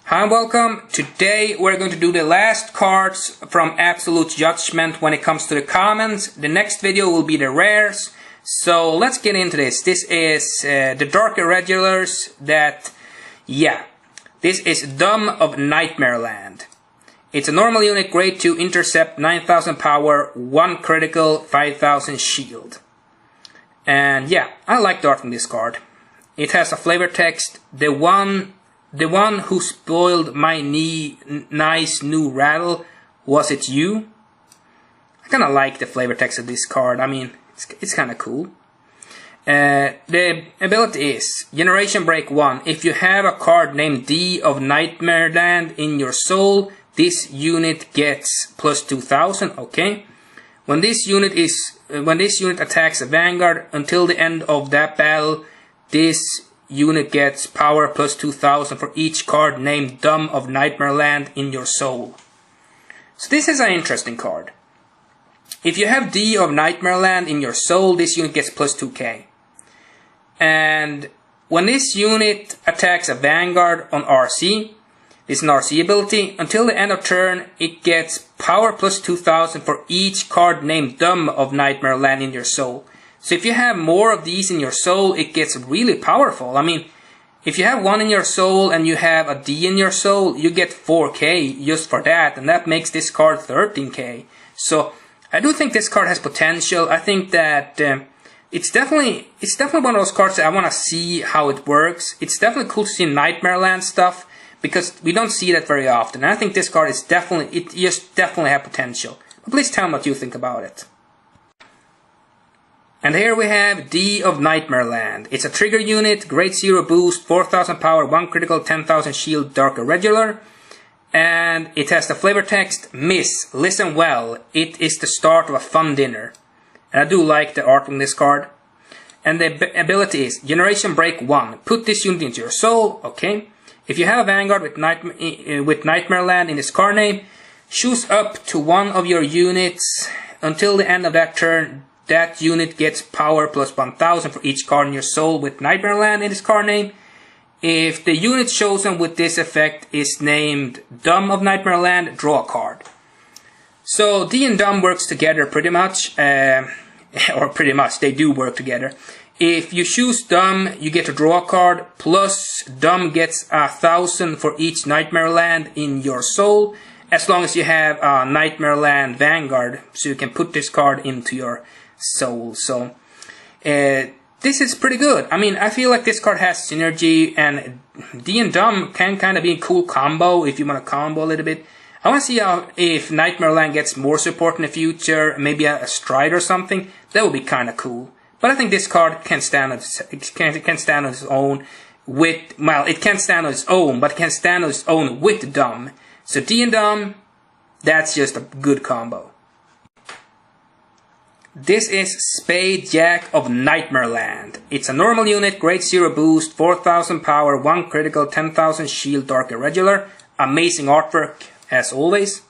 Hi and welcome. Today we're going to do the last cards from Absolute Judgment when it comes to the commons. The next video will be the rares. So let's get into this. This is the Dark Irregulars this is Dumb of Nightmareland. It's a normal unit, grade 2, Intercept, 9000 power, 1 critical, 5000 shield. And yeah, I like the art from this card. It has a flavor text. The one who spoiled my nice new rattle, was it you? I kinda like the flavor text of this card. I mean, it's kinda cool. The ability is Generation Break 1. If you have a card named D of Nightmareland in your soul, this unit gets plus 2000, okay? When this unit attacks a Vanguard until the end of that battle, this unit gets power plus 2000 for each card named Dumb of Nightmareland in your soul. So this is an interesting card. If you have D of Nightmareland in your soul, this unit gets plus 2k. And when this unit attacks a Vanguard on RC, this is an RC ability, until the end of turn it gets power plus 2000 for each card named Dumb of Nightmareland in your soul. So if you have more of these in your soul, it gets really powerful. I mean, if you have one in your soul and you have a D in your soul, you get 4k just for that, and that makes this card 13k. So I do think this card has potential. I think that it's definitely one of those cards that I want to see how it works. It's definitely cool to see Nightmareland stuff, because we don't see that very often. And I think this card is definitely have potential. But please tell me what you think about it. And here we have D of Nightmareland. It's a trigger unit, grade 0 boost, 4000 power, 1 critical, 10,000 shield, Dark Irregular. And it has the flavor text, Miss, listen well, it is the start of a fun dinner. And I do like the art on this card. And the ability is Generation Break 1. Put this unit into your soul, okay. If you have a Vanguard with Nightmareland in its card name, choose up to one of your units. Until the end of that turn, that unit gets power plus 1000 for each card in your soul with Nightmareland in its card name. If the unit chosen with this effect is named Dumb of Nightmareland, draw a card. So D and Dumb works together pretty much, or pretty much, they do work together. If you choose Dumb, you get to draw a card, plus Dumb gets 1000 for each Nightmareland in your soul, as long as you have a Nightmareland Vanguard, so you can put this card into your soul. So this is pretty good. I mean, I feel like this card has synergy, and D and Dumb can kind of be a cool combo if you want to combo a little bit. I want to see if Nightmareland gets more support in the future, maybe a stride or something. That would be kind of cool. But I think this card can stand on its own with, well, it can't stand on its own, but it can stand on its own with Dumb. So D and Dumb, that's just a good combo. This is Spade Jack of Nightmareland. It's a normal unit, grade 0 boost, 4000 power, 1 critical, 10,000 shield, Dark Irregular. Amazing artwork, as always.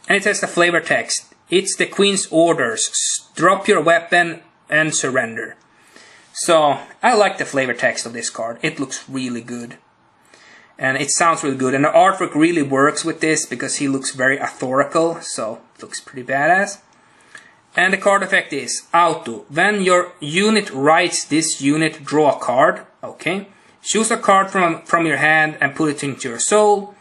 And it has the flavor text. It's the Queen's orders. Drop your weapon and surrender. So, I like the flavor text of this card. It looks really good. And it sounds really good. And the artwork really works with this, because he looks very authorical. So, it looks pretty badass. And the card effect is Auto. When your unit writes this unit, draw a card. Okay. Choose a card from your hand and put it into your soul.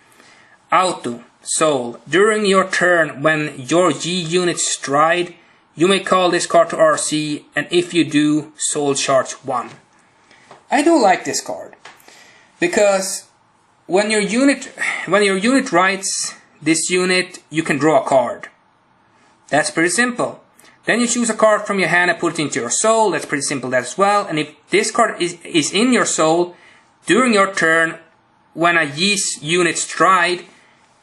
Auto. Soul. During your turn, when your G unit stride, you may call this card to RC, and if you do, soul charge 1. I do like this card, because when your unit writes this unit, you can draw a card. That's pretty simple. Then you choose a card from your hand and put it into your soul. That's pretty simple as well. And if this card is in your soul, during your turn, when a Yeast unit stride,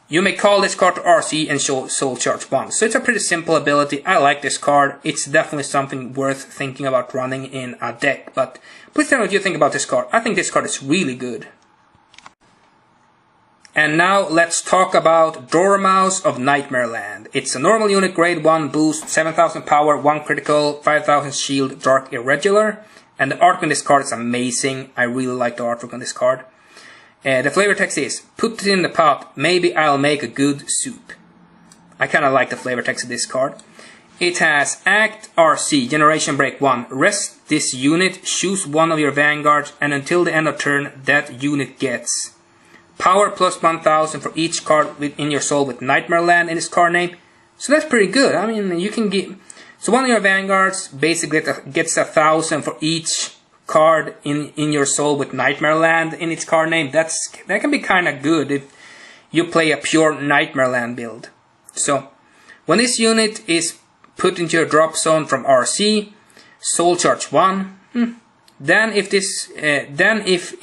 you may call this card to RC and show soul charge 1. So it's a pretty simple ability. I like this card. It's definitely something worth thinking about running in a deck. But please tell me what you think about this card. I think this card is really good. And now let's talk about Dormouse of Nightmareland. It's a normal unit, grade 1 boost, 7000 power, 1 critical, 5000 shield, Dark Irregular. And the art on this card is amazing. I really like the artwork on this card. The flavor text is, put it in the pot, maybe I'll make a good soup. I kinda like the flavor text of this card. It has Act RC, Generation Break 1. Rest this unit, choose one of your vanguards, and until the end of turn, that unit gets power plus 1000 for each card in your soul with Nightmareland in its card name. So that's pretty good. I mean, you can get... So one of your vanguards basically gets 1000 for each card in your soul with Nightmareland in its card name. That can be kind of good if you play a pure Nightmareland build. So when this unit is put into your drop zone from RC, soul charge 1. Then if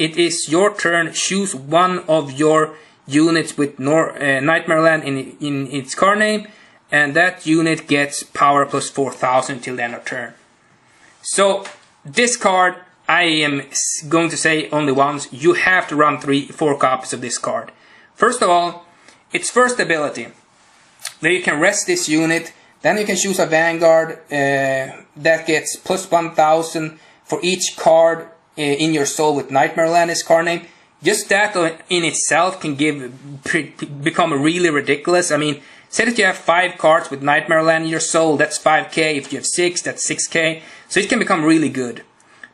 it is your turn, choose one of your units with Nightmareland in its card name, and that unit gets power plus 4000 till the end of turn. So this card, I am going to say only once, you have to run 4 copies of this card. First of all, its first ability, where you can rest this unit, then you can choose a vanguard that gets plus 1000 for each card in your soul with Nightmareland as card name. Just that in itself can become really ridiculous. I mean, say that you have 5 cards with Nightmareland in your soul, that's 5k. If you have 6, that's 6k. So it can become really good.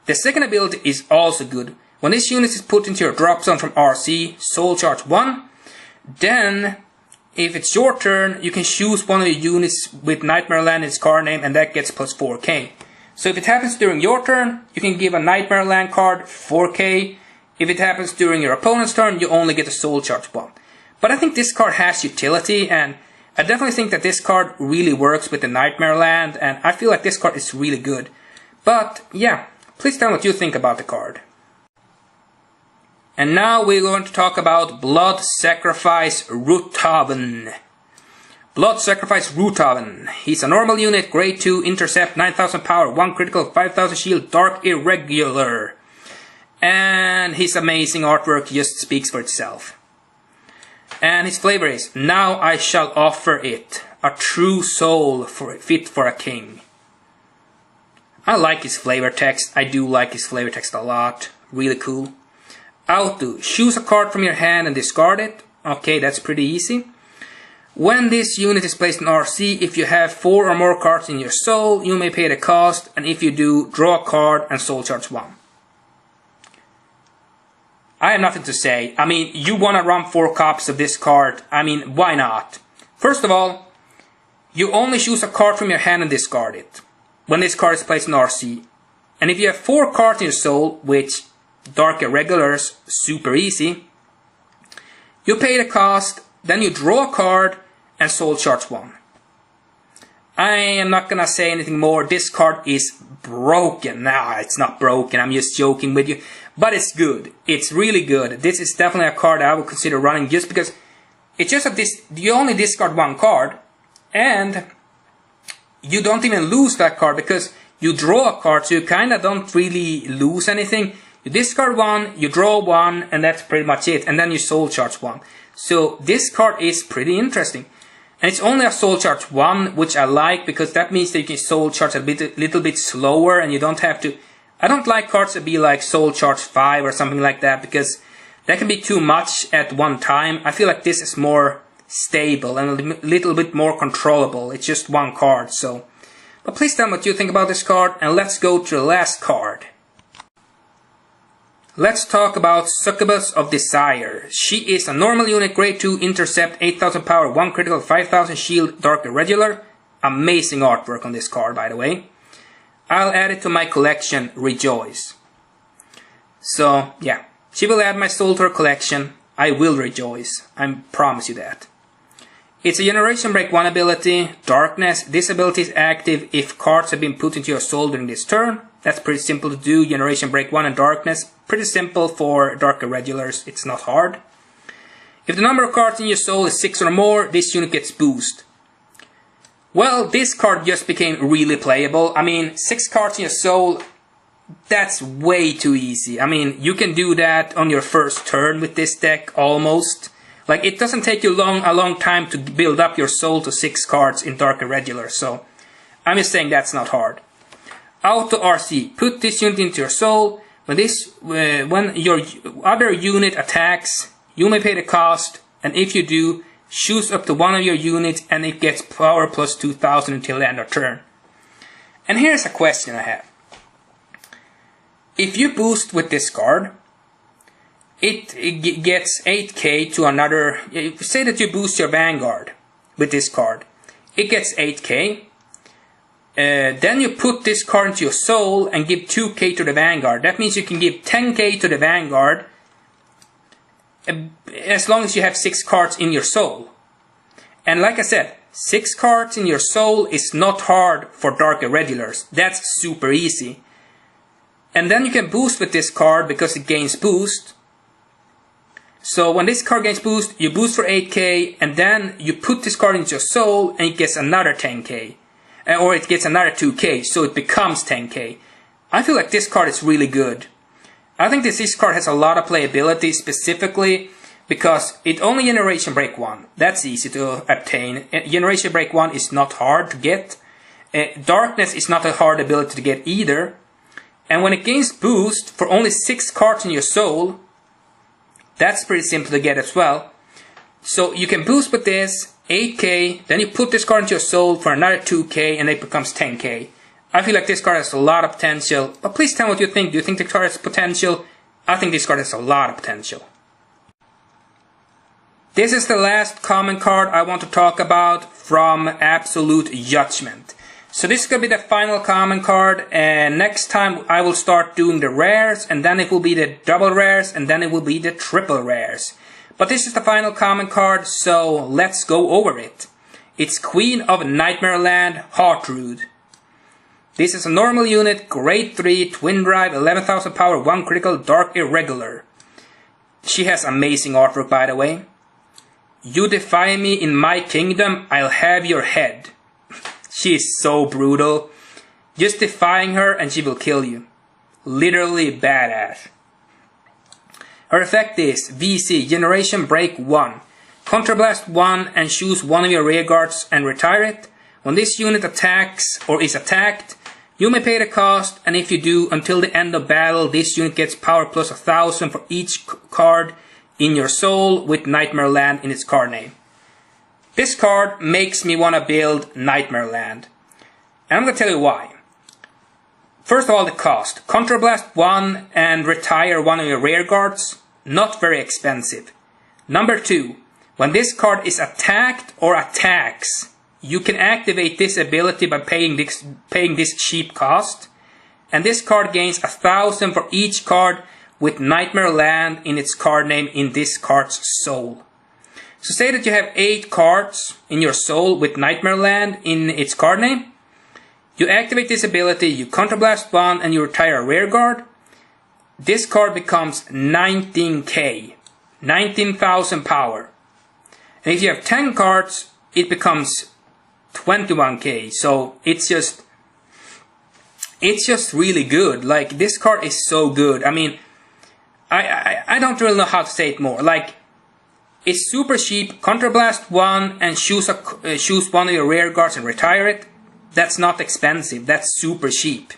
The second ability is also good. When this unit is put into your drop zone from RC, soul charge 1, then if it's your turn, you can choose one of your units with Nightmareland in its card name, and that gets plus 4k. So if it happens during your turn, you can give a Nightmareland card 4k. If it happens during your opponent's turn, you only get a soul charge 1. But I think this card has utility, and I definitely think that this card really works with the Nightmareland, and I feel like this card is really good. But yeah, please tell me what you think about the card. And now we're going to talk about Blood Sacrifice Roothaven. Blood Sacrifice Roothaven. He's a normal unit, grade 2, intercept, 9000 power, 1 critical, 5000 shield, dark irregular. And his amazing artwork just speaks for itself. And his flavor is, now I shall offer it, a true soul fit for a king. I like his flavor text. I do like his flavor text a lot. Really cool. Auto. Choose a card from your hand and discard it. Okay, that's pretty easy. When this unit is placed in RC, if you have 4 or more cards in your soul, you may pay the cost, and if you do, draw a card and soul charge 1. I have nothing to say. I mean, you want to run 4 copies of this card. I mean, why not? First of all, you only choose a card from your hand and discard it when this card is placed in RC. And if you have 4 cards in your soul, which dark irregulars, super easy, you pay the cost, then you draw a card and soul charge 1. I am not gonna say anything more. This card is broken. Nah, it's not broken, I'm just joking with you. But it's good. It's really good. This is definitely a card I would consider running, just because it's just that you only discard 1 card, and you don't even lose that card because you draw a card, so you kinda don't really lose anything. You discard 1, you draw 1, and that's pretty much it, and then you soul charge 1. So this card is pretty interesting. And it's only a soul charge 1, which I like, because that means that you can soul charge a little bit slower, and you don't have to... I don't like cards that be like soul charge 5 or something like that, because that can be too much at one time. I feel like this is more stable and a little bit more controllable. It's just 1 card, so... But please tell me what you think about this card, and let's go to the last card. Let's talk about Succubus of Desire. She is a normal unit, grade 2, intercept, 8000 power, 1 critical, 5000 shield, dark irregular. Amazing artwork on this card, by the way. I'll add it to my collection, Rejoice. So, yeah. She will add my soul to her collection. I will rejoice. I promise you that. It's a Generation Break 1 ability, Darkness. This ability is active if cards have been put into your soul during this turn. That's pretty simple to do, Generation Break 1 and Darkness. Pretty simple for Dark Irregulars, it's not hard. If the number of cards in your soul is 6 or more, this unit gets boost. Well, this card just became really playable. I mean, 6 cards in your soul, that's way too easy. I mean, you can do that on your first turn with this deck, almost. Like, it doesn't take you a long time to build up your soul to 6 cards in Dark Irregular, so I'm just saying that's not hard. Auto RC. Put this unit into your soul. when your other unit attacks, you may pay the cost, and if you do, choose up to one of your units and it gets power plus 2000 until the end of turn. And here's a question I have. If you boost with this card, it gets 8k to another. Say that you boost your Vanguard with this card, it gets 8k. Then you put this card into your soul and give 2k to the Vanguard. That means you can give 10k to the Vanguard as long as you have 6 cards in your soul. And like I said, 6 cards in your soul is not hard for Dark Irregulars. That's super easy. And then you can boost with this card because it gains boost. So when this card gains boost, you boost for 8k, and then you put this card into your soul and it gets another 10k. Or it gets another 2k, so it becomes 10k. I feel like this card is really good. I think this card has a lot of playability, specifically because it only Generation Break 1. That's easy to obtain. Generation Break 1 is not hard to get. Darkness is not a hard ability to get either. And when it gains boost for only 6 cards in your soul, that's pretty simple to get as well. So you can boost with this, 8k, then you put this card into your soul for another 2k and it becomes 10k. I feel like this card has a lot of potential, but please tell me what you think. Do you think the card has potential? I think this card has a lot of potential. This is the last common card I want to talk about from Absolute Judgment. So this is going to be the final common card, and next time I will start doing the rares, and then it will be the double rares, and then it will be the triple rares. But this is the final common card, so let's go over it. It's Queen of Nightmareland, Heartrude. This is a normal unit, grade 3, twin drive, 11,000 power, 1 critical, dark irregular. She has amazing artwork, by the way. You defy me in my kingdom, I'll have your head. She is so brutal. Just defying her and she will kill you. Literally badass. Her effect is VC, Generation Break 1. Contrablast 1 and choose one of your rearguards and retire it. When this unit attacks or is attacked, you may pay the cost, and if you do, until the end of battle, this unit gets power plus 1000 for each card in your soul with Nightmareland in its card name. This card makes me want to build Nightmareland. And I'm going to tell you why. First of all, the cost. Contrablast 1 and retire one of your rearguards, not very expensive. Number 2, when this card is attacked or attacks, you can activate this ability by paying this cheap cost. And this card gains 1000 for each card with Nightmareland in its card name in this card's soul. So say that you have 8 cards in your soul with Nightmareland in its card name. You activate this ability, you Contrablast 1 and you retire a rearguard. This card becomes 19k, 19,000 power. And if you have 10 cards, it becomes 21k. So it's just really good. Like, this card is so good. I mean, I don't really know how to say it more. Like, it's super cheap. Contrablast 1 and choose one of your rearguards and retire it. That's not expensive. That's super cheap.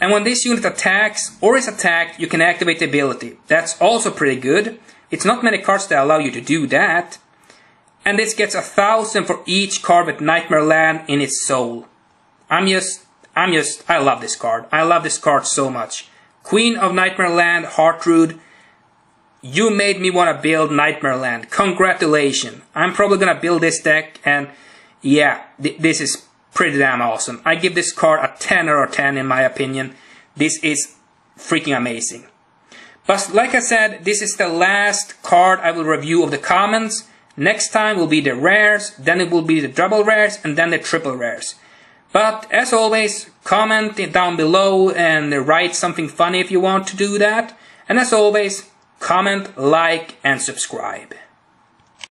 And when this unit attacks or is attacked, you can activate the ability. That's also pretty good. It's not many cards that allow you to do that. And this gets 1000 for each card with Nightmareland in its soul. I love this card. I love this card so much. Queen of Nightmareland, Heartrude. You made me want to build Nightmareland. Congratulations. I'm probably going to build this deck, and yeah, this is pretty damn awesome. I give this card a 10 out of 10 in my opinion. This is freaking amazing. But like I said, this is the last card I will review of the commons. Next time will be the rares, then it will be the double rares, and then the triple rares. But as always, comment down below and write something funny if you want to do that. And as always, comment, like, and subscribe.